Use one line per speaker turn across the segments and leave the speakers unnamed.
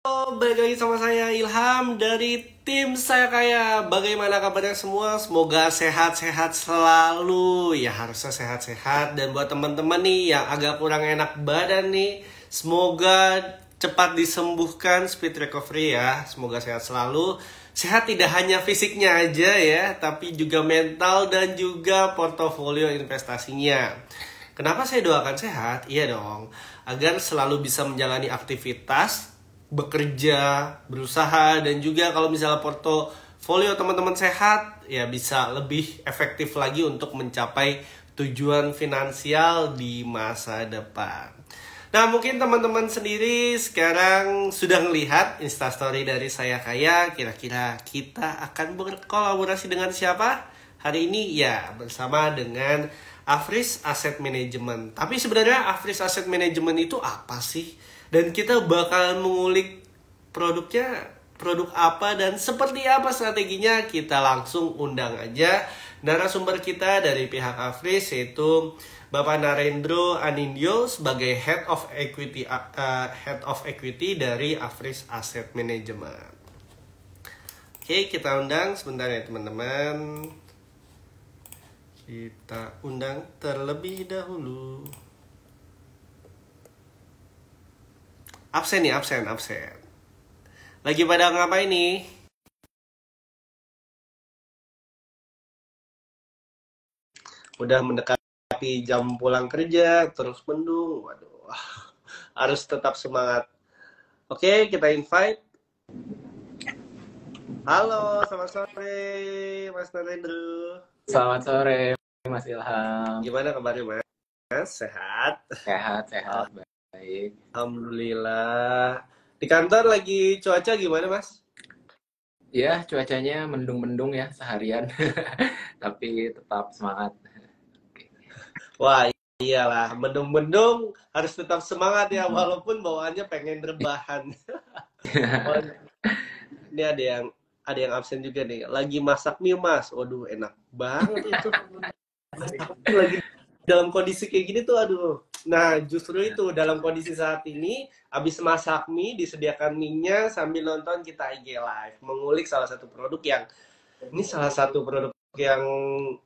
Balik lagi sama saya Ilham dari tim Saya Kaya. Bagaimana kabarnya semua? Semoga sehat-sehat selalu. Ya harusnya sehat-sehat. Dan buat teman-teman nih yang agak kurang enak badan nih, semoga cepat disembuhkan, speed recovery ya. Semoga sehat selalu. Sehat tidak hanya fisiknya aja ya, tapi juga mental dan juga portofolio investasinya. Kenapa saya doakan sehat? Iya dong, agar selalu bisa menjalani aktivitas, bekerja, berusaha, dan juga kalau misalnya portofolio teman-teman sehat, ya bisa lebih efektif lagi untuk mencapai tujuan finansial di masa depan. Nah, mungkin teman-teman sendiri sekarang sudah melihat Instastory dari Saya Kaya. Kira-kira kita akan berkolaborasi dengan siapa? Hari ini ya bersama dengan Afris Asset Management. Tapi sebenarnya Afris Asset Management itu apa sih? Dan kita bakal mengulik produknya, produk apa dan seperti apa strateginya. Kita langsung undang aja narasumber kita dari pihak Afris, yaitu Bapak Narendro Anindyo sebagai Head of Equity dari Afris Asset Management. Oke, kita undang sebentar ya teman-teman. Kita undang terlebih dahulu. Absen nih, absen. Lagi pada ngapain nih? Udah mendekati jam pulang kerja, terus mendung. Waduh, harus tetap semangat. Oke, kita invite. Halo, selamat sore, Mas Narendra.
Selamat sore, Mas Ilham.
Gimana kabarnya, Mas? Sehat?
Sehat, baik.
Alhamdulillah. Di kantor lagi cuaca gimana, Mas?
Ya, cuacanya mendung-mendung ya seharian, tapi tetap semangat.
Wah, iyalah, mendung-mendung harus tetap semangat ya, walaupun bawaannya pengen rebahan. Oh, ini ada yang absen juga nih. Lagi masak mie, Mas. Waduh, enak banget itu. Lagi dalam kondisi kayak gini tuh, aduh. Nah, justru itu dalam kondisi saat ini, habis masak mie, disediakan mie-nya sambil nonton kita IG Live, mengulik salah satu produk yang yang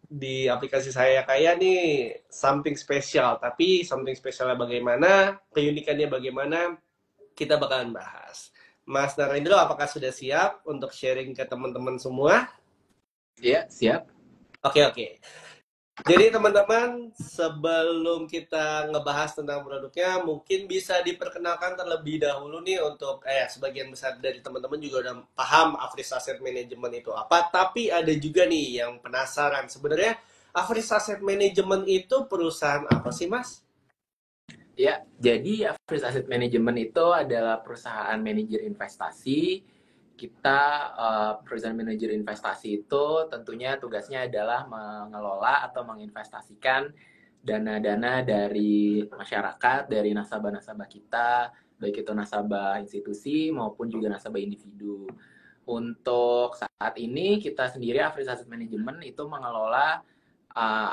di aplikasi Saya Kaya nih, something spesial. Tapi something spesialnya bagaimana, keunikannya bagaimana, kita bakalan bahas. Mas Narendra, apakah sudah siap untuk sharing ke teman-teman semua?
Iya, siap.
Oke. Jadi teman-teman, sebelum kita ngebahas tentang produknya, mungkin bisa diperkenalkan terlebih dahulu nih untuk sebagian besar dari teman-teman juga udah paham Afris Asset Management itu apa, tapi ada juga nih yang penasaran. Sebenarnya Afris Asset Management itu perusahaan apa sih, Mas?
Ya, jadi Afris Asset Management itu adalah perusahaan manajer investasi. Kita perusahaan manajer investasi itu tentunya tugasnya adalah mengelola atau menginvestasikan dana-dana dari masyarakat, dari nasabah-nasabah kita, baik itu nasabah institusi maupun juga nasabah individu. Untuk saat ini kita sendiri Afris Asset Management itu mengelola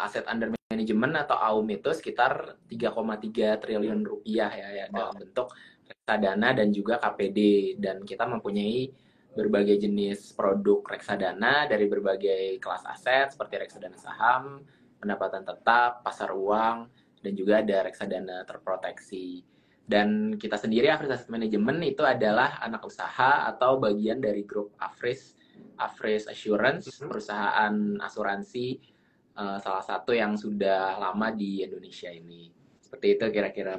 aset under management atau AUM itu sekitar 3,3 triliun rupiah ya dalam bentuk reksadana dan juga KPD, dan kita mempunyai berbagai jenis produk reksadana dari berbagai kelas aset seperti reksadana saham, pendapatan tetap, pasar uang, dan juga ada reksadana terproteksi. Dan kita sendiri Afris Asset Management itu adalah anak usaha atau bagian dari grup Afris Assurance, perusahaan asuransi salah satu yang sudah lama di Indonesia ini. Seperti itu kira-kira.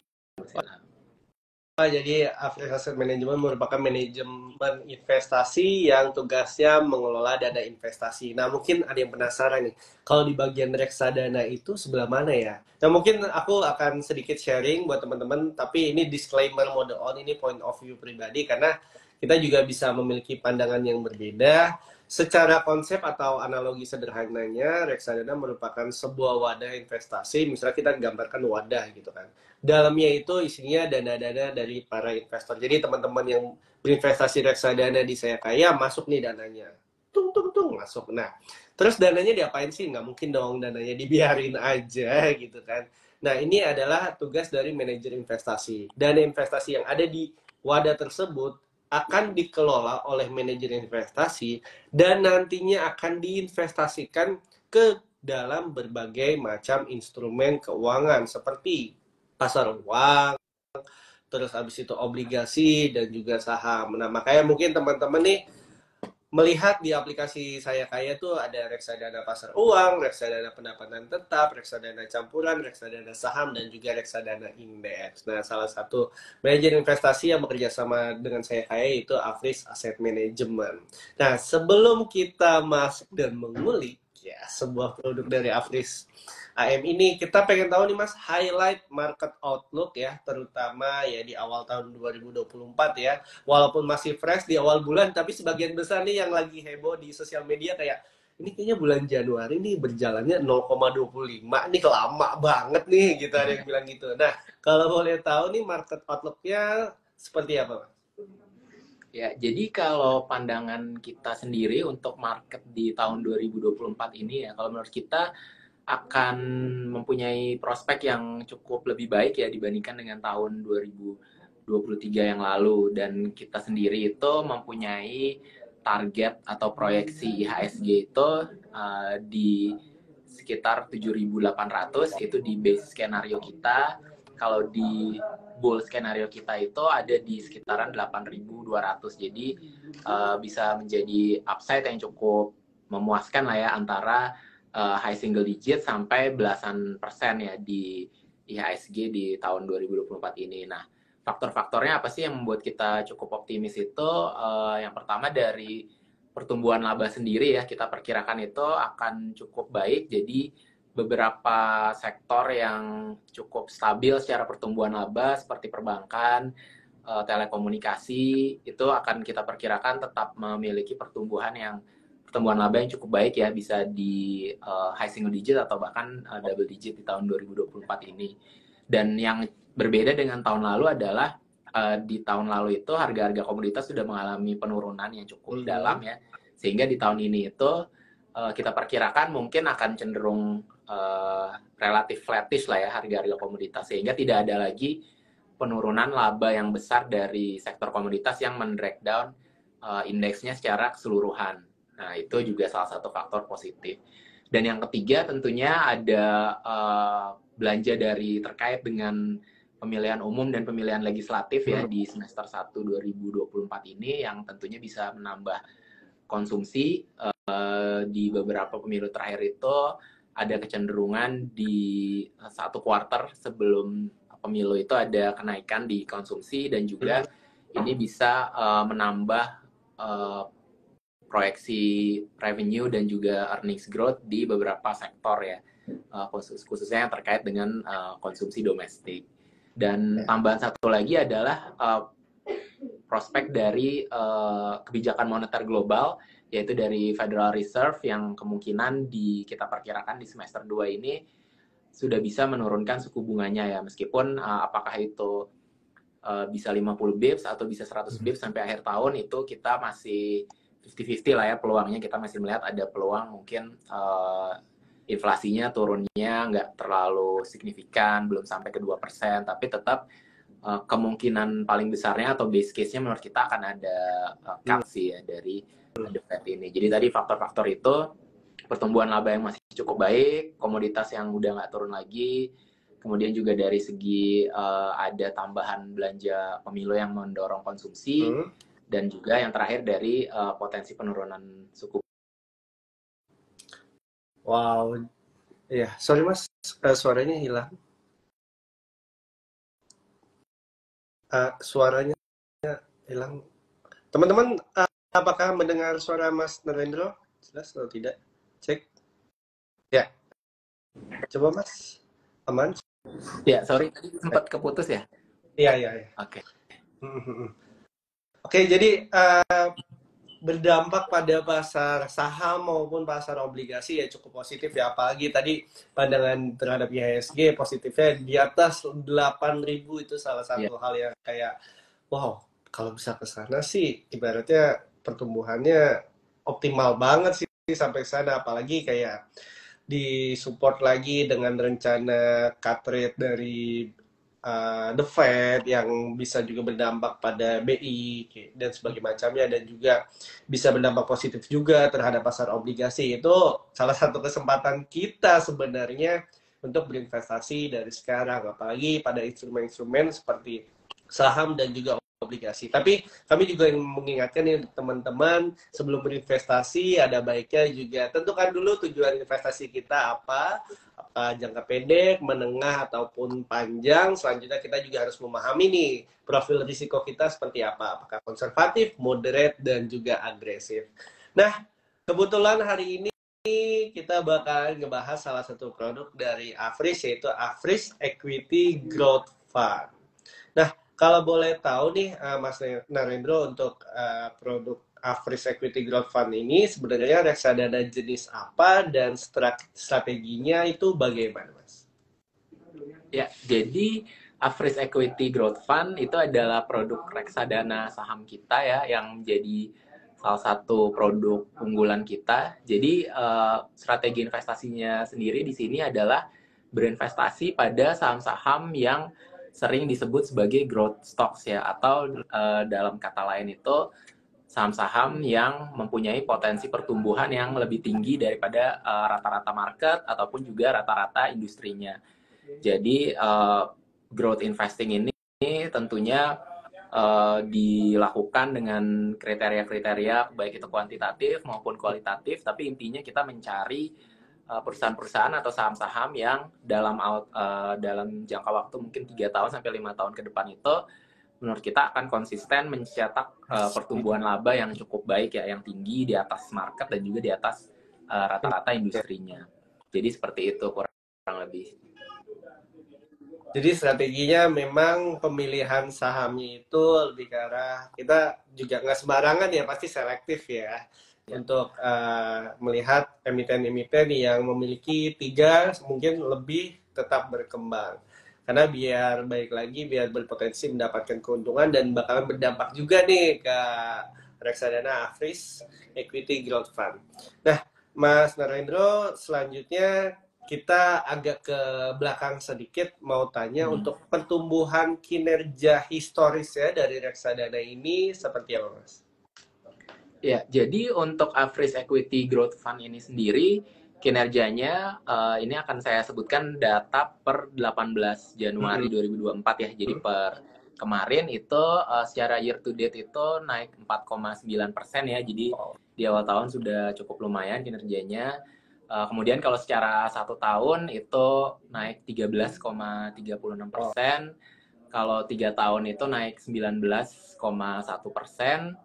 Jadi Afris Asset Management merupakan manajemen investasi yang tugasnya mengelola dana investasi. Nah, mungkin ada yang penasaran nih, kalau di bagian reksadana itu sebelah mana ya? Nah, mungkin aku akan sedikit sharing buat teman-teman, tapi ini disclaimer mode on, ini point of view pribadi, karena kita juga bisa memiliki pandangan yang berbeda. Secara konsep atau analogi sederhananya, reksadana merupakan sebuah wadah investasi. Misalnya kita gambarkan wadah gitu kan. Dalamnya itu isinya dana-dana dari para investor. Jadi teman-teman yang berinvestasi reksadana di Saya Kaya, masuk nih dananya. Tung, masuk. Nah, terus dananya diapain sih? Nggak mungkin dong dananya dibiarin aja gitu kan. Nah, ini adalah tugas dari manajer investasi. Dana investasi yang ada di wadah tersebut akan dikelola oleh manajer investasi dan nantinya akan diinvestasikan ke dalam berbagai macam instrumen keuangan seperti pasar uang, terus habis itu obligasi dan juga saham. Nah, makanya mungkin teman-teman nih melihat di aplikasi Saya Kaya tuh ada reksadana pasar uang, reksadana pendapatan tetap, reksadana campuran, reksadana saham, dan juga reksadana indeks. Nah, salah satu manajer investasi yang bekerja sama dengan Saya Kaya itu Afris Asset Management. Nah, sebelum kita masuk dan mengulik ya sebuah produk dari Afris AM ini, kita pengen tahu nih Mas, highlight market outlook ya, terutama ya di awal tahun 2024 ya. Walaupun masih fresh di awal bulan, tapi sebagian besar nih yang lagi heboh di sosial media kayak ini kayaknya bulan Januari nih berjalannya 0,25 nih, lama banget nih gitu, ada yang bilang gitu. Nah, kalau boleh tahu nih market outlook-nya seperti apa, Mas?
Ya, jadi kalau pandangan kita sendiri untuk market di tahun 2024 ini ya, kalau menurut kita akan mempunyai prospek yang cukup lebih baik ya dibandingkan dengan tahun 2023 yang lalu. Dan kita sendiri itu mempunyai target atau proyeksi IHSG itu di sekitar 7.800 itu di base skenario kita. Kalau di bull skenario kita itu ada di sekitaran 8.200. Jadi bisa menjadi upside yang cukup memuaskan lah ya, antara high single digit sampai belasan persen ya di IHSG di tahun 2024 ini. Nah, faktor-faktornya apa sih yang membuat kita cukup optimis itu? Yang pertama dari pertumbuhan laba sendiri ya, kita perkirakan itu akan cukup baik. Jadi beberapa sektor yang cukup stabil secara pertumbuhan laba seperti perbankan, telekomunikasi itu akan kita perkirakan tetap memiliki pertumbuhan laba yang cukup baik ya, bisa di high single digit atau bahkan double digit di tahun 2024 ini. Dan yang berbeda dengan tahun lalu adalah di tahun lalu itu harga-harga komoditas sudah mengalami penurunan yang cukup dalam ya, sehingga di tahun ini itu kita perkirakan mungkin akan cenderung relatif flattish lah ya harga-harga komoditas, sehingga tidak ada lagi penurunan laba yang besar dari sektor komoditas yang men-drag down indeksnya secara keseluruhan. Nah, itu juga salah satu faktor positif. Dan yang ketiga tentunya ada belanja dari terkait dengan pemilihan umum dan pemilihan legislatif ya di semester 1 2024 ini, yang tentunya bisa menambah konsumsi. Di beberapa pemilu terakhir itu ada kecenderungan di satu kuarter sebelum pemilu itu ada kenaikan di konsumsi, dan juga ini bisa menambah proyeksi revenue dan juga earnings growth di beberapa sektor ya, khususnya yang terkait dengan konsumsi domestik. Dan tambahan satu lagi adalah prospek dari kebijakan moneter global, yaitu dari Federal Reserve, yang kemungkinan kita perkirakan di semester 2 ini sudah bisa menurunkan suku bunganya ya, meskipun apakah itu bisa 50 bips atau bisa 100 bips sampai akhir tahun, itu kita masih 50-50 lah ya peluangnya. Kita masih melihat ada peluang mungkin inflasinya turunnya nggak terlalu signifikan, belum sampai ke 2%, tapi tetap kemungkinan paling besarnya atau base case-nya menurut kita akan ada cut sih ya dari The Fed ini. Jadi tadi faktor-faktor itu, pertumbuhan laba yang masih cukup baik, komoditas yang udah nggak turun lagi, kemudian juga dari segi ada tambahan belanja pemilu yang mendorong konsumsi, dan juga yang terakhir dari potensi penurunan suku.
Wow, ya sorry Mas, suaranya hilang. Suaranya hilang. Teman-teman, apakah mendengar suara Mas Narendro? Jelas atau tidak? Cek. Ya. Coba Mas. Aman?
Ya, sorry, tadi sempat keputus ya?
Iya.
Oke.
Oke, jadi berdampak pada pasar saham maupun pasar obligasi ya cukup positif ya. Apalagi tadi pandangan terhadap IHSG positifnya di atas 8.000, itu salah satu hal yang kayak wow, kalau bisa ke sana sih ibaratnya pertumbuhannya optimal banget sih sampai sana. Apalagi kayak disupport lagi dengan rencana cut rate dari The Fed, yang bisa juga berdampak pada BI dan sebagainya macamnya, dan juga bisa berdampak positif juga terhadap pasar obligasi. Itu salah satu kesempatan kita sebenarnya untuk berinvestasi dari sekarang, apalagi pada instrumen-instrumen seperti saham dan juga obligasi. Tapi kami juga mengingatkan nih teman-teman, sebelum berinvestasi ada baiknya juga tentukan dulu tujuan investasi kita apa jangka pendek, menengah, ataupun panjang. Selanjutnya kita juga harus memahami nih profil risiko kita seperti apa, apakah konservatif, moderate, dan juga agresif. Nah, kebetulan hari ini kita bakal ngebahas salah satu produk dari Afris, yaitu Afris Equity Growth Fund. Nah, kalau boleh tahu nih Mas Narendro, untuk produk Afris Equity Growth Fund ini sebenarnya reksadana jenis apa dan strateginya itu bagaimana, Mas?
Ya, jadi Afris Equity Growth Fund itu adalah produk reksadana saham kita ya, yang menjadi salah satu produk unggulan kita. Jadi strategi investasinya sendiri di sini adalah berinvestasi pada saham-saham yang sering disebut sebagai growth stocks ya, atau dalam kata lain itu saham-saham yang mempunyai potensi pertumbuhan yang lebih tinggi daripada rata-rata market ataupun juga rata-rata industrinya. Jadi growth investing ini tentunya dilakukan dengan kriteria-kriteria baik itu kuantitatif maupun kualitatif, tapi intinya kita mencari perusahaan-perusahaan atau saham-saham yang dalam jangka waktu mungkin 3 tahun sampai 5 tahun ke depan itu menurut kita akan konsisten mencetak pertumbuhan laba yang cukup baik ya, yang tinggi di atas market dan juga di atas rata-rata industrinya. Jadi seperti itu kurang lebih.
Jadi strateginya memang pemilihan sahamnya itu lebih ke arah, kita juga nggak sembarangan ya, pasti selektif ya. Untuk melihat emiten-emiten yang memiliki 3 mungkin lebih tetap berkembang. Karena biar baik lagi, biar berpotensi mendapatkan keuntungan dan bakalan berdampak juga nih ke reksadana Afris Equity Growth Fund. Nah, Mas Narendro, selanjutnya kita agak ke belakang sedikit, mau tanya untuk pertumbuhan kinerja historis ya dari reksadana ini seperti apa, Mas?
Ya, jadi untuk Afris Equity Growth Fund ini sendiri kinerjanya ini akan saya sebutkan data per 18 Januari 2024 ya. Jadi per kemarin itu secara year to date itu naik 4,9% ya. Jadi di awal tahun sudah cukup lumayan kinerjanya. Kemudian kalau secara 1 tahun itu naik 13,36%. Kalau 3 tahun itu naik 19,1%.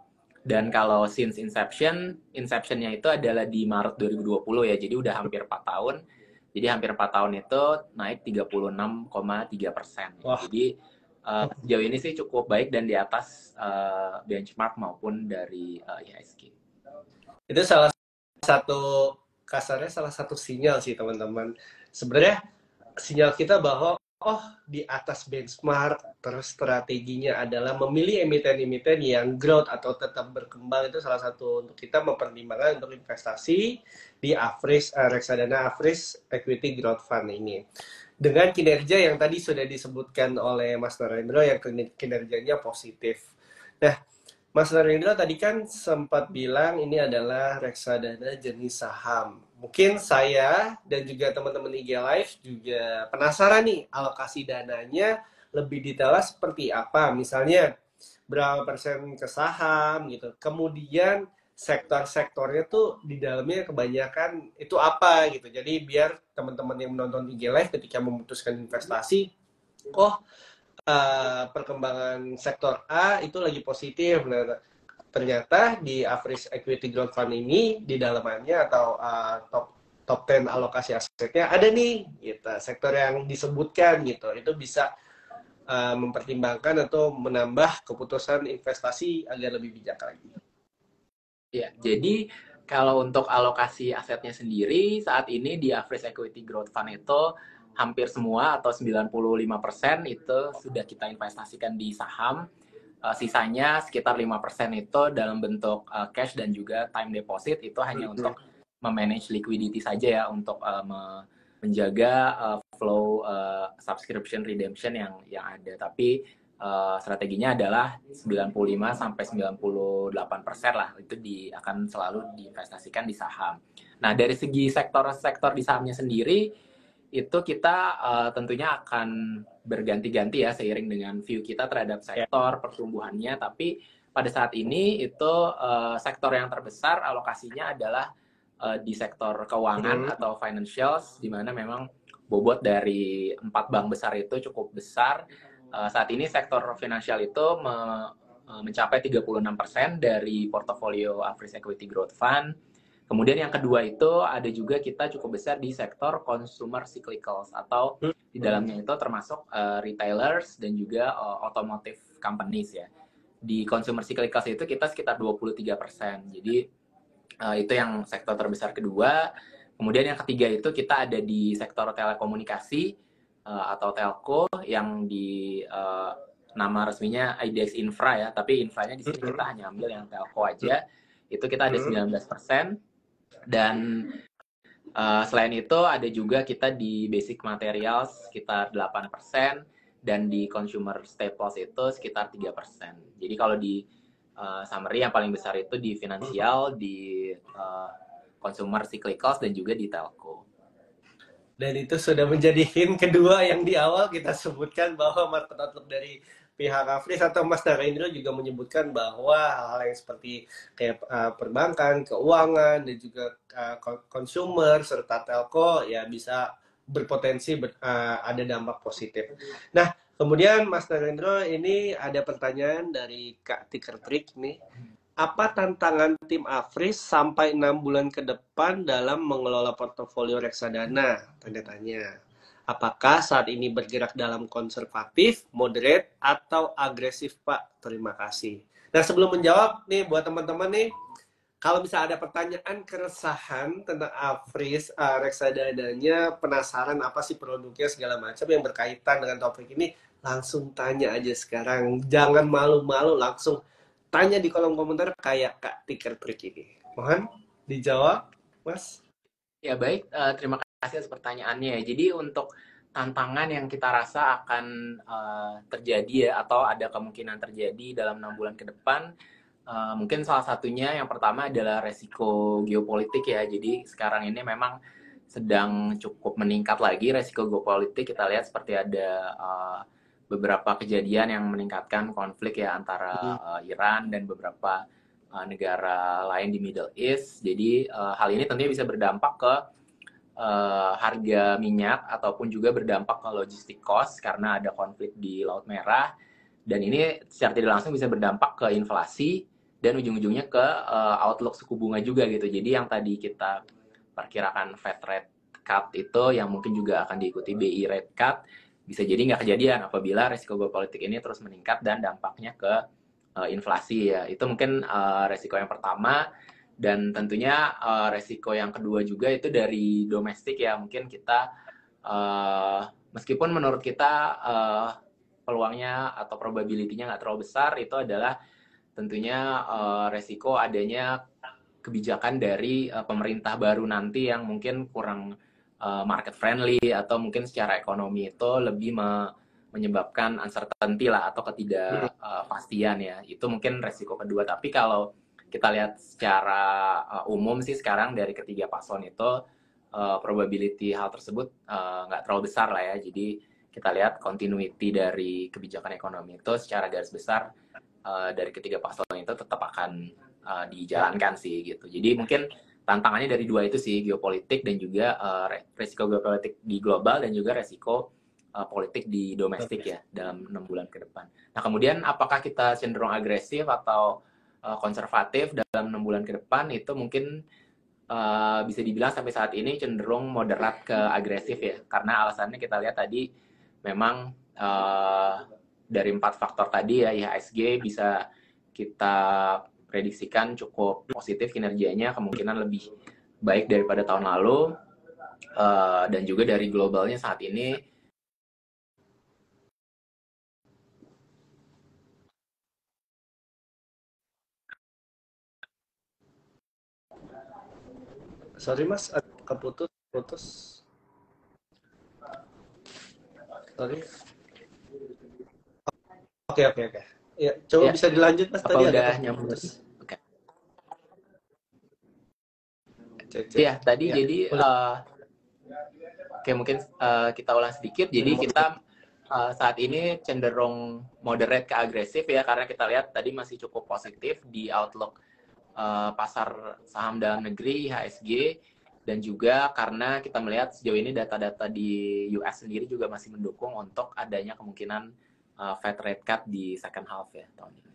Dan kalau since inceptionnya itu adalah di Maret 2020 ya, jadi udah hampir 4 tahun. Jadi hampir 4 tahun itu naik 36,3%. Jadi sejauh ini sih cukup baik dan di atas benchmark maupun dari IHSG.
Itu salah satu, kasarnya salah satu sinyal sih teman-teman. Sebenarnya sinyal kita bahwa di atas benchmark, terus strateginya adalah memilih emiten-emiten yang growth atau tetap berkembang. Itu salah satu untuk kita mempertimbangkan untuk investasi di Afris, reksadana Afris Equity Growth Fund ini. Dengan kinerja yang tadi sudah disebutkan oleh Mas Narendro, yang kinerjanya positif. Nah, Mas Narendra tadi kan sempat bilang ini adalah reksadana jenis saham. Mungkin saya dan juga teman-teman IG Live juga penasaran nih, alokasi dananya lebih detailnya seperti apa. Misalnya berapa persen ke saham gitu. Kemudian sektor-sektornya tuh di dalamnya kebanyakan itu apa gitu. Jadi biar teman-teman yang menonton IG Live ketika memutuskan investasi, perkembangan sektor A itu lagi positif. Nah, ternyata di Afris Equity Growth Fund ini di dalamannya atau top 10 alokasi asetnya ada nih gitu, sektor yang disebutkan gitu. Itu bisa mempertimbangkan atau menambah keputusan investasi agar lebih bijak lagi.
Ya, jadi kalau untuk alokasi asetnya sendiri saat ini di Afris Equity Growth Fund itu hampir semua atau 95% itu sudah kita investasikan di saham. Sisanya sekitar 5% itu dalam bentuk cash dan juga time deposit, itu hanya untuk memanage liquidity saja ya, untuk menjaga flow subscription redemption yang ada, tapi strateginya adalah 95 sampai 98% lah itu akan selalu diinvestasikan di saham. Nah, dari segi sektor-sektor di sahamnya sendiri itu kita tentunya akan berganti-ganti ya seiring dengan view kita terhadap sektor pertumbuhannya, tapi pada saat ini itu sektor yang terbesar alokasinya adalah di sektor keuangan atau financials, di mana memang bobot dari 4 bank besar itu cukup besar. Saat ini sektor finansial itu mencapai 36% dari portofolio Average Equity Growth Fund. Kemudian yang kedua itu ada juga kita cukup besar di sektor consumer cyclicals, atau di dalamnya itu termasuk retailers dan juga automotive companies ya. Di consumer cyclicals itu kita sekitar 23%. Jadi itu yang sektor terbesar kedua. Kemudian yang ketiga itu kita ada di sektor telekomunikasi atau telco, yang di nama resminya IDX Infra ya, tapi infranya di sini kita hanya ambil yang telco aja. Itu kita ada 19%. Dan selain itu ada juga kita di basic materials sekitar 8%, dan di consumer staples itu sekitar 3%. Jadi kalau di summary yang paling besar itu di finansial, di consumer cyclicals, dan juga di telco.
Dan itu sudah menjadi hint kedua yang di awal kita sebutkan, bahwa market outlook dari pihak Afris atau Mas Narendra juga menyebutkan bahwa hal-hal yang seperti kayak perbankan, keuangan, dan juga consumer serta telco ya bisa berpotensi ada dampak positif. Nah, kemudian Mas Narendra, ini ada pertanyaan dari Kak Tiker Trik nih. Apa tantangan tim Afris sampai 6 bulan ke depan dalam mengelola portofolio reksadana? Tanda tanya. Apakah saat ini bergerak dalam konservatif, moderate, atau agresif, Pak? Terima kasih. Nah, sebelum menjawab nih buat teman-teman nih, kalau bisa ada pertanyaan keresahan tentang Afris, reksadananya, penasaran apa sih produknya segala macam yang berkaitan dengan topik ini, langsung tanya aja sekarang. Jangan malu-malu, langsung tanya di kolom komentar kayak Kak Tiker Trik ini. Mohon dijawab, Mas.
Ya baik, terima kasih atas pertanyaannya. Jadi untuk tantangan yang kita rasa akan terjadi ya, atau ada kemungkinan terjadi dalam 6 bulan ke depan, mungkin salah satunya yang pertama adalah resiko geopolitik ya. Jadi sekarang ini memang sedang cukup meningkat lagi resiko geopolitik. Kita lihat seperti ada beberapa kejadian yang meningkatkan konflik ya antara Iran dan beberapa negara lain di Middle East. Jadi hal ini tentunya bisa berdampak ke harga minyak, ataupun juga berdampak ke logistik cost karena ada konflik di Laut Merah. Dan ini secara tidak langsung bisa berdampak ke inflasi dan ujung-ujungnya ke outlook suku bunga juga gitu. Jadi yang tadi kita perkirakan Fed rate cut itu yang mungkin juga akan diikuti BI rate cut, bisa jadi nggak kejadian apabila resiko geopolitik ini terus meningkat dan dampaknya ke inflasi ya. Itu mungkin resiko yang pertama. Dan tentunya resiko yang kedua juga itu dari domestik ya. Mungkin kita meskipun menurut kita peluangnya atau probability-nya nggak terlalu besar, itu adalah tentunya resiko adanya kebijakan dari pemerintah baru nanti yang mungkin kurang market friendly, atau mungkin secara ekonomi itu lebih menyebabkan uncertainty lah, atau ketidakpastian ya. Itu mungkin resiko kedua. Tapi kalau kita lihat secara umum sih sekarang dari ketiga paslon itu probability hal tersebut nggak terlalu besar lah ya. Jadi kita lihat continuity dari kebijakan ekonomi itu secara garis besar dari ketiga paslon itu tetap akan dijalankan sih gitu. Jadi mungkin tantangannya dari dua itu sih, geopolitik dan juga resiko geopolitik di global, dan juga resiko politik di domestik ya dalam 6 bulan ke depan. Nah kemudian apakah kita cenderung agresif atau konservatif dalam 6 bulan ke depan, itu mungkin bisa dibilang sampai saat ini cenderung moderat ke agresif ya, karena alasannya kita lihat tadi memang dari 4 faktor tadi ya, IHSG bisa kita prediksikan cukup positif kinerjanya, kemungkinan lebih baik daripada tahun lalu, dan juga dari globalnya saat ini
Sorry Mas, keputus. Sorry. Oke. Ya, coba
Ya,
bisa dilanjut Mas,
apa
tadi agak
udah nyambung?
terputus.
Oke.
Cek.
Ya, tadi
Ya,
jadi
boleh.
oke mungkin kita ulang sedikit. Jadi kita saat ini cenderung moderate ke agresif ya, karena kita lihat tadi masih cukup positif di outlook pasar saham dalam negeri IHSG, dan juga karena kita melihat sejauh ini data-data di US sendiri juga masih mendukung untuk adanya kemungkinan Fed rate cut di second half ya tahun ini.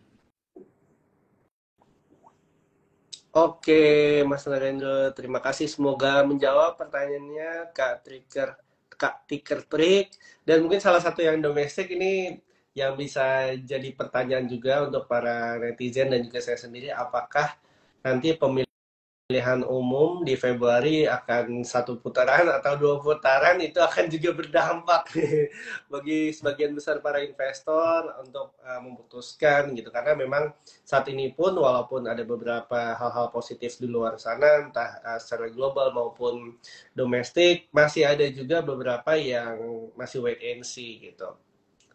Oke, Mas Narendra, terima kasih. Semoga menjawab pertanyaannya Kak Tiker Trik. Dan mungkin salah satu yang domestik ini yang bisa jadi pertanyaan juga untuk para netizen dan juga saya sendiri, apakah nanti pemilihan umum di Februari akan satu putaran atau dua putaran, itu akan juga berdampak bagi sebagian besar para investor untuk memutuskan gitu, karena memang saat ini pun walaupun ada beberapa hal-hal positif di luar sana entah secara global maupun domestik, masih ada juga beberapa yang masih wait and see gitu.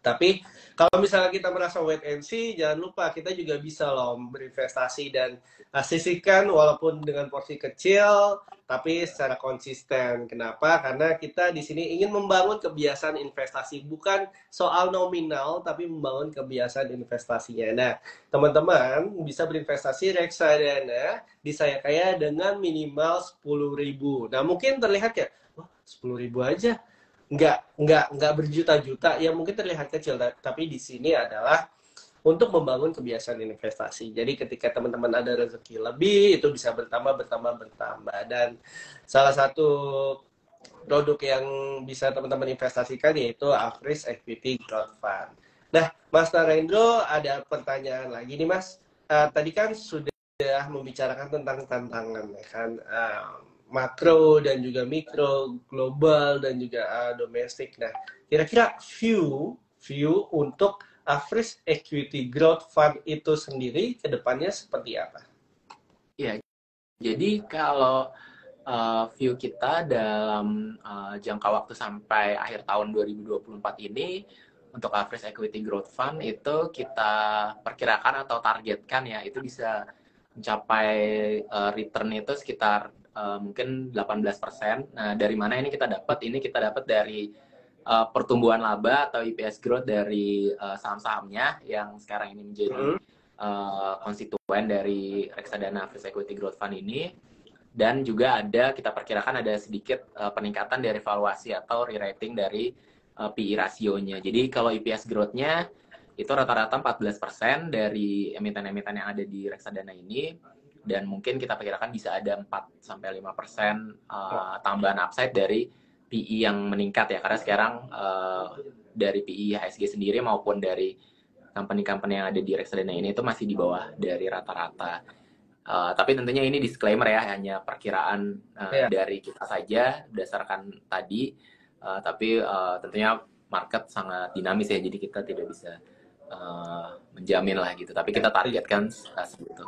Tapi kalau misalnya kita merasa wait and see, jangan lupa kita juga bisa loh berinvestasi dan sisihkan walaupun dengan porsi kecil, tapi secara konsisten. Kenapa? Karena kita di sini ingin membangun kebiasaan investasi, bukan soal nominal, tapi membangun kebiasaan investasinya. Nah, teman-teman bisa berinvestasi reksadana di Saya Kaya dengan minimal 10.000. Nah, mungkin terlihat ya, oh, 10.000 aja nggak berjuta-juta, ya mungkin terlihat kecil, tapi di sini adalah untuk membangun kebiasaan investasi. Jadi ketika teman-teman ada rezeki lebih, itu bisa bertambah. Dan salah satu produk yang bisa teman-teman investasikan yaitu Average Equity Growth Fund. Nah, Mas Narendro, ada pertanyaan lagi nih Mas. Tadi kan sudah membicarakan tentang tantangan ya kan, makro dan juga mikro, global dan juga domestik. Nah, kira-kira view untuk Average Equity Growth Fund itu sendiri ke depannya seperti apa?
Ya, jadi kalau view kita dalam jangka waktu sampai akhir tahun 2024 ini untuk Average Equity Growth Fund itu kita perkirakan atau targetkan ya itu bisa mencapai return itu sekitar mungkin 18%. Nah, dari mana ini kita dapat? Ini kita dapat dari pertumbuhan laba atau EPS growth dari saham-sahamnya yang sekarang ini menjadi konstituen dari reksadana Average Equity Growth Fund ini. Dan juga kita perkirakan ada sedikit peningkatan dari valuasi atau re-rating dari PE rasionya. Jadi kalau EPS growth-nya itu rata-rata 14% dari emiten-emiten yang ada di reksadana ini, dan mungkin kita perkirakan bisa ada 4-5% tambahan upside dari PE yang meningkat ya, karena sekarang dari PE IHSG sendiri maupun dari company-company yang ada di reksadana ini itu masih di bawah dari rata-rata. Tapi tentunya ini disclaimer ya, hanya perkiraan dari kita saja berdasarkan tadi. Tapi tentunya market sangat dinamis ya, jadi kita tidak bisa menjamin lah gitu. Tapi kita targetkan segitu.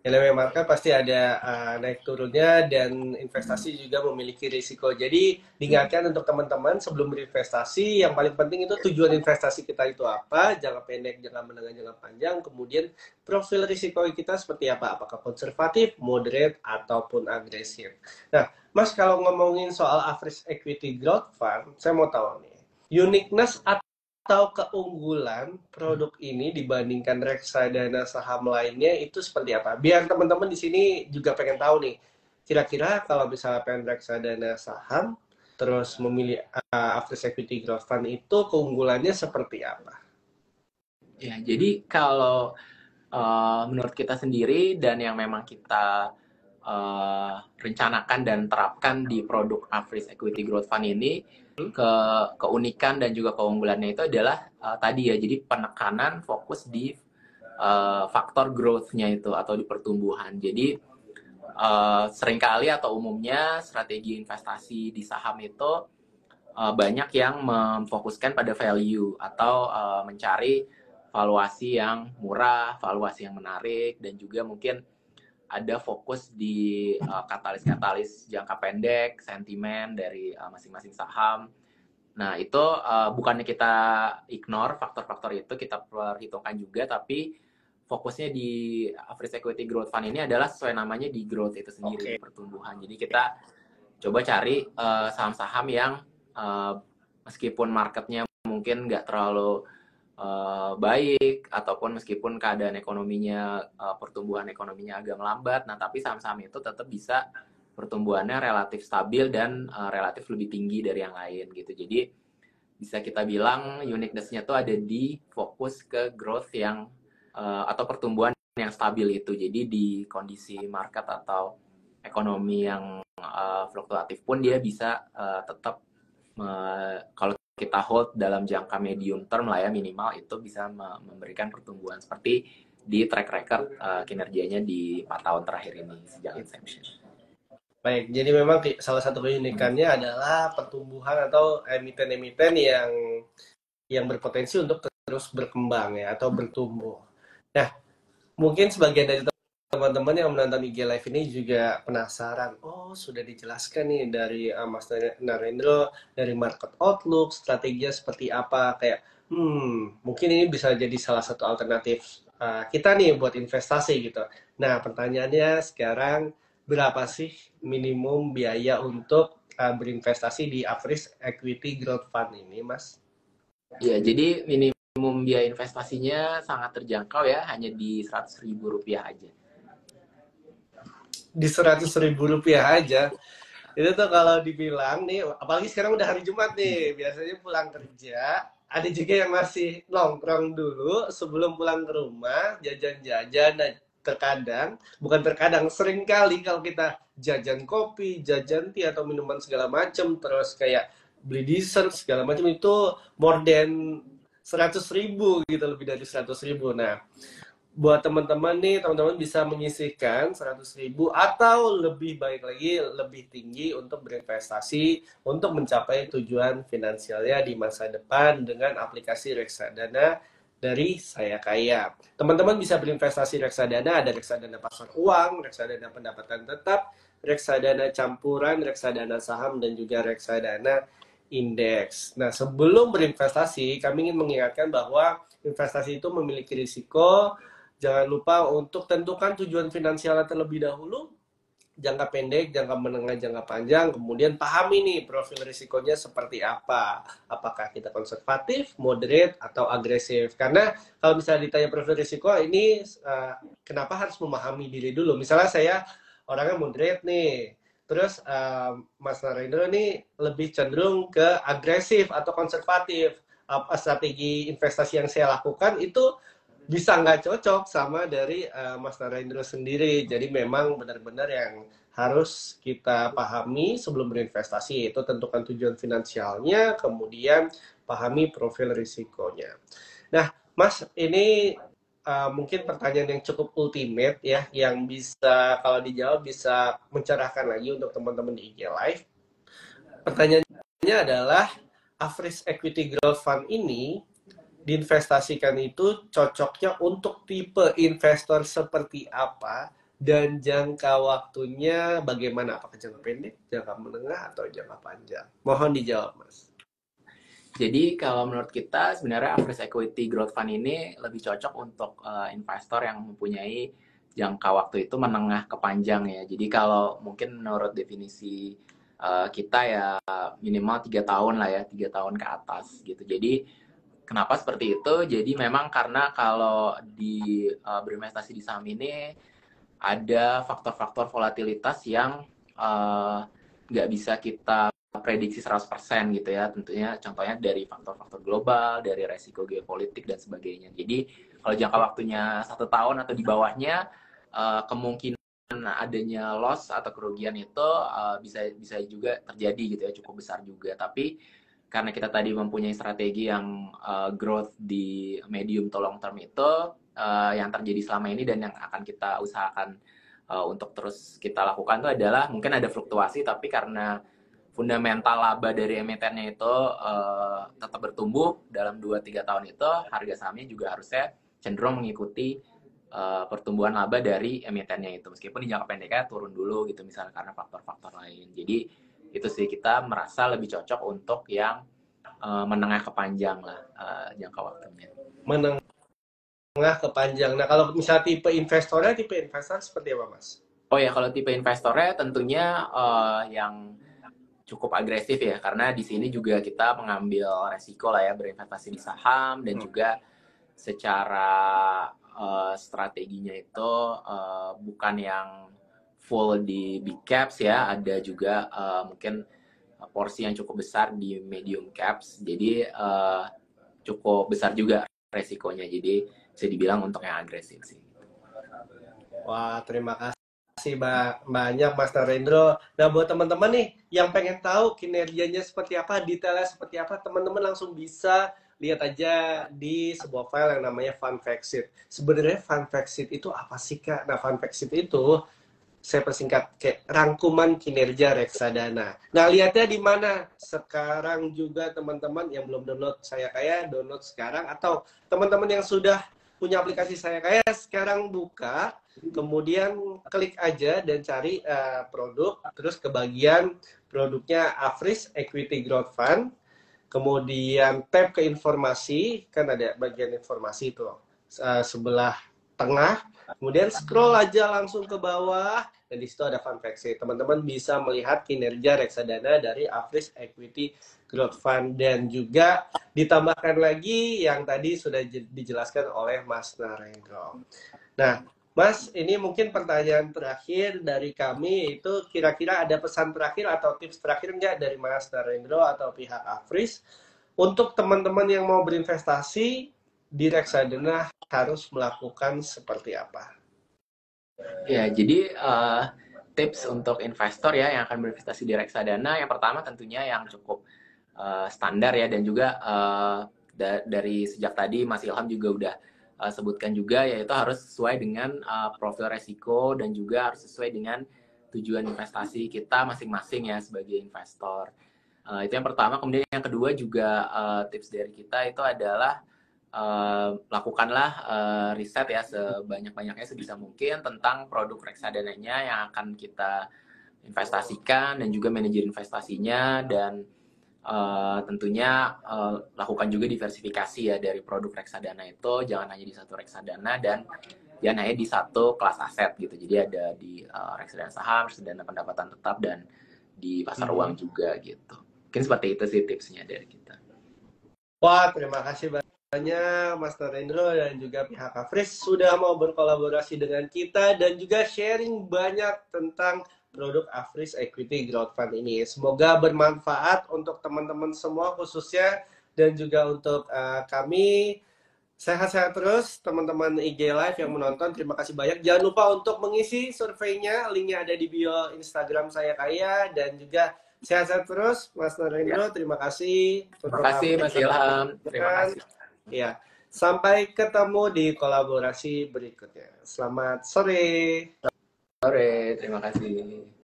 Yang namanya market pasti ada naik turunnya, dan investasi juga memiliki risiko. Jadi diingatkan untuk teman-teman sebelum berinvestasi, yang paling penting itu tujuan investasi kita itu apa, jangka pendek, jangka menengah, jangka panjang, kemudian profil risiko kita seperti apa, apakah konservatif, moderate, ataupun agresif. Nah, Mas, kalau ngomongin soal Average Equity Growth Fund, saya mau tahu nih, uniqueness atau keunggulan produk ini dibandingkan reksadana saham lainnya itu seperti apa? Biar teman-teman di sini juga pengen tahu nih, kira-kira kalau misalnya pengen reksadana saham, terus memilih Average Equity Growth Fund itu keunggulannya seperti apa?
Ya, jadi kalau menurut kita sendiri dan yang memang kita rencanakan dan terapkan di produk Average Equity Growth Fund ini, keunikan dan juga keunggulannya itu adalah tadi ya, jadi penekanan fokus di faktor growth-nya itu atau di pertumbuhan. Jadi seringkali atau umumnya strategi investasi di saham itu banyak yang memfokuskan pada value atau mencari valuasi yang murah, valuasi yang menarik, dan juga mungkin ada fokus di katalis-katalis jangka pendek, sentimen dari masing-masing saham. Nah, itu bukannya kita ignore faktor-faktor itu, kita perhitungkan juga, tapi fokusnya di average equity growth fund ini adalah sesuai namanya di growth itu sendiri, di pertumbuhan. Jadi kita coba cari saham-saham yang meskipun marketnya mungkin nggak terlalu baik, ataupun meskipun keadaan ekonominya, pertumbuhan ekonominya agak melambat, nah tapi saham-saham itu tetap bisa pertumbuhannya relatif stabil dan relatif lebih tinggi dari yang lain gitu. Jadi bisa kita bilang uniqueness-nya tuh ada di fokus ke growth yang atau pertumbuhan yang stabil itu. Jadi di kondisi market atau ekonomi yang fluktuatif pun dia bisa tetap kalau kita hold dalam jangka medium term lah ya, minimal itu bisa memberikan pertumbuhan seperti di track record kinerjanya di 4 tahun terakhir ini sejak inception.
Baik, jadi memang salah satu keunikannya adalah pertumbuhan atau emiten-emiten yang berpotensi untuk terus berkembang ya atau bertumbuh. Nah, mungkin sebagian dari teman-teman yang menonton IG Live ini juga penasaran. Oh, sudah dijelaskan nih dari Mas Narendra, dari market outlook, strateginya seperti apa. Kayak, mungkin ini bisa jadi salah satu alternatif kita nih buat investasi gitu. Nah, pertanyaannya sekarang, berapa sih minimum biaya untuk berinvestasi di average equity growth fund ini, Mas?
Ya, jadi minimum biaya investasinya sangat terjangkau ya, hanya di Rp100.000 aja.
Di Rp100.000 aja. Itu tuh kalau dibilang nih, apalagi sekarang udah hari Jumat nih, biasanya pulang kerja, ada juga yang masih nongkrong dulu sebelum pulang ke rumah, jajan-jajan, dan sering kali kalau kita jajan kopi, jajan tea, atau minuman segala macem, terus kayak beli dessert segala macam itu more than 100.000 gitu, lebih dari 100.000. Nah, buat teman-teman nih, teman-teman bisa menyisihkan 100.000 atau lebih baik lagi, lebih tinggi untuk berinvestasi untuk mencapai tujuan finansialnya di masa depan dengan aplikasi reksadana dari Saya Kaya. Teman-teman bisa berinvestasi reksadana, ada reksadana pasar uang, reksadana pendapatan tetap, reksadana campuran, reksadana saham, dan juga reksadana indeks. Nah, sebelum berinvestasi, kami ingin mengingatkan bahwa investasi itu memiliki risiko. Jangan lupa untuk tentukan tujuan finansial terlebih dahulu, jangka pendek, jangka menengah, jangka panjang, kemudian pahami nih profil risikonya seperti apa. Apakah kita konservatif, moderate, atau agresif. Karena kalau misalnya ditanya profil risiko, ini kenapa harus memahami diri dulu. Misalnya saya orangnya moderate nih, terus Mas Narendra nih lebih cenderung ke agresif atau konservatif. Strategi investasi yang saya lakukan itu bisa nggak cocok sama dari Mas Narendra sendiri. Jadi memang benar-benar yang harus kita pahami sebelum berinvestasi, itu tentukan tujuan finansialnya, kemudian pahami profil risikonya. Nah, Mas, ini mungkin pertanyaan yang cukup ultimate ya, yang bisa kalau dijawab bisa mencerahkan lagi untuk teman-teman di IG Live. Pertanyaannya adalah, average equity growth fund ini diinvestasikan itu cocoknya untuk tipe investor seperti apa dan jangka waktunya bagaimana? Apakah jangka pendek, jangka menengah, atau jangka panjang? Mohon dijawab, Mas.
Jadi kalau menurut kita sebenarnya average equity growth fund ini lebih cocok untuk investor yang mempunyai jangka waktu itu menengah ke panjang ya. Jadi kalau mungkin menurut definisi kita ya minimal 3 tahun lah ya, 3 tahun ke atas gitu. Jadi kenapa seperti itu? Jadi memang karena kalau di berinvestasi di saham ini ada faktor-faktor volatilitas yang nggak bisa kita prediksi 100% gitu ya. Tentunya contohnya dari faktor-faktor global, dari resiko geopolitik dan sebagainya. Jadi kalau jangka waktunya 1 tahun atau di bawahnya, kemungkinan adanya loss atau kerugian itu bisa juga terjadi gitu ya, cukup besar juga. Tapi karena kita tadi mempunyai strategi yang growth di medium to long term itu yang terjadi selama ini dan yang akan kita usahakan untuk terus kita lakukan itu adalah mungkin ada fluktuasi, tapi karena fundamental laba dari emitennya itu tetap bertumbuh dalam 2-3 tahun itu, harga sahamnya juga harusnya cenderung mengikuti pertumbuhan laba dari emitennya itu, meskipun di jangka pendeknya turun dulu gitu misalnya karena faktor-faktor lain. Jadi itu sih, kita merasa lebih cocok untuk yang menengah ke panjang lah jangka waktunya.
Menengah ke panjang. Nah, kalau misalnya tipe investor seperti apa, Mas?
Oh ya, kalau tipe investornya tentunya yang cukup agresif ya, karena di sini juga kita mengambil resiko lah ya, berinvestasi di saham dan juga secara strateginya itu bukan yang full di big caps ya, ada juga mungkin porsi yang cukup besar di medium caps, jadi cukup besar juga resikonya, jadi bisa dibilang untuk yang agresif sih.
Wah, terima kasih banyak Mas Narendro. Nah, buat teman-teman nih yang pengen tahu kinerjanya seperti apa, detailnya seperti apa, teman-teman langsung bisa lihat aja di sebuah file yang namanya Fun Fact Sheet. Sebenarnya Fun Fact Sheet itu apa sih, Kak? Nah, Fun Fact Sheet itu saya persingkat kayak rangkuman kinerja reksadana. Nah, lihatnya di mana? Sekarang juga teman-teman yang belum download Saya Kaya, download sekarang. Atau teman-teman yang sudah punya aplikasi Saya Kaya, sekarang buka, kemudian klik aja dan cari produk, terus ke bagian produknya Afris Equity Growth Fund, kemudian tap ke informasi, kan ada bagian informasi itu sebelah tengah, kemudian scroll aja langsung ke bawah, dan di situ ada fun fact sheet. Teman-teman bisa melihat kinerja reksadana dari Afris Equity Growth Fund, dan juga ditambahkan lagi yang tadi sudah dijelaskan oleh Mas Narendro. Nah, Mas, ini mungkin pertanyaan terakhir dari kami, itu kira-kira ada pesan terakhir atau tips terakhir nggak dari Mas Narendro atau pihak Afris untuk teman-teman yang mau berinvestasi di reksadana harus melakukan seperti apa?
Ya, jadi tips untuk investor ya yang akan berinvestasi di reksadana, yang pertama tentunya yang cukup standar ya, dan juga dari sejak tadi Mas Ilham juga udah sebutkan juga, yaitu harus sesuai dengan profil resiko dan juga harus sesuai dengan tujuan investasi kita masing-masing ya sebagai investor. Itu yang pertama. Kemudian yang kedua juga tips dari kita itu adalah lakukanlah riset ya sebanyak-banyaknya sebisa mungkin tentang produk reksadananya yang akan kita investasikan dan juga manajer investasinya, dan tentunya lakukan juga diversifikasi ya dari produk reksadana itu, jangan hanya di satu reksadana dan jangan hanya di satu kelas aset gitu. Jadi ada di reksadana saham, reksadana pendapatan tetap, dan di pasar uang juga gitu. Mungkin seperti itu sih tipsnya dari kita.
Wah, terima kasih banyak Mas Narendro dan juga pihak Afris sudah mau berkolaborasi dengan kita dan juga sharing banyak tentang produk Afris Equity Growth Fund ini. Semoga bermanfaat untuk teman-teman semua khususnya, dan juga untuk kami. Sehat-sehat terus teman-teman IG Live yang menonton. Terima kasih banyak. Jangan lupa untuk mengisi surveinya. Linknya ada di bio Instagram Saya Kaya. Dan juga sehat-sehat terus Mas Narendro.
Ya.
Terima kasih.
Terima kasih Mas Ilham. Terima kasih.
Ya. Sampai ketemu di kolaborasi berikutnya. Selamat sore.
Sore, terima kasih.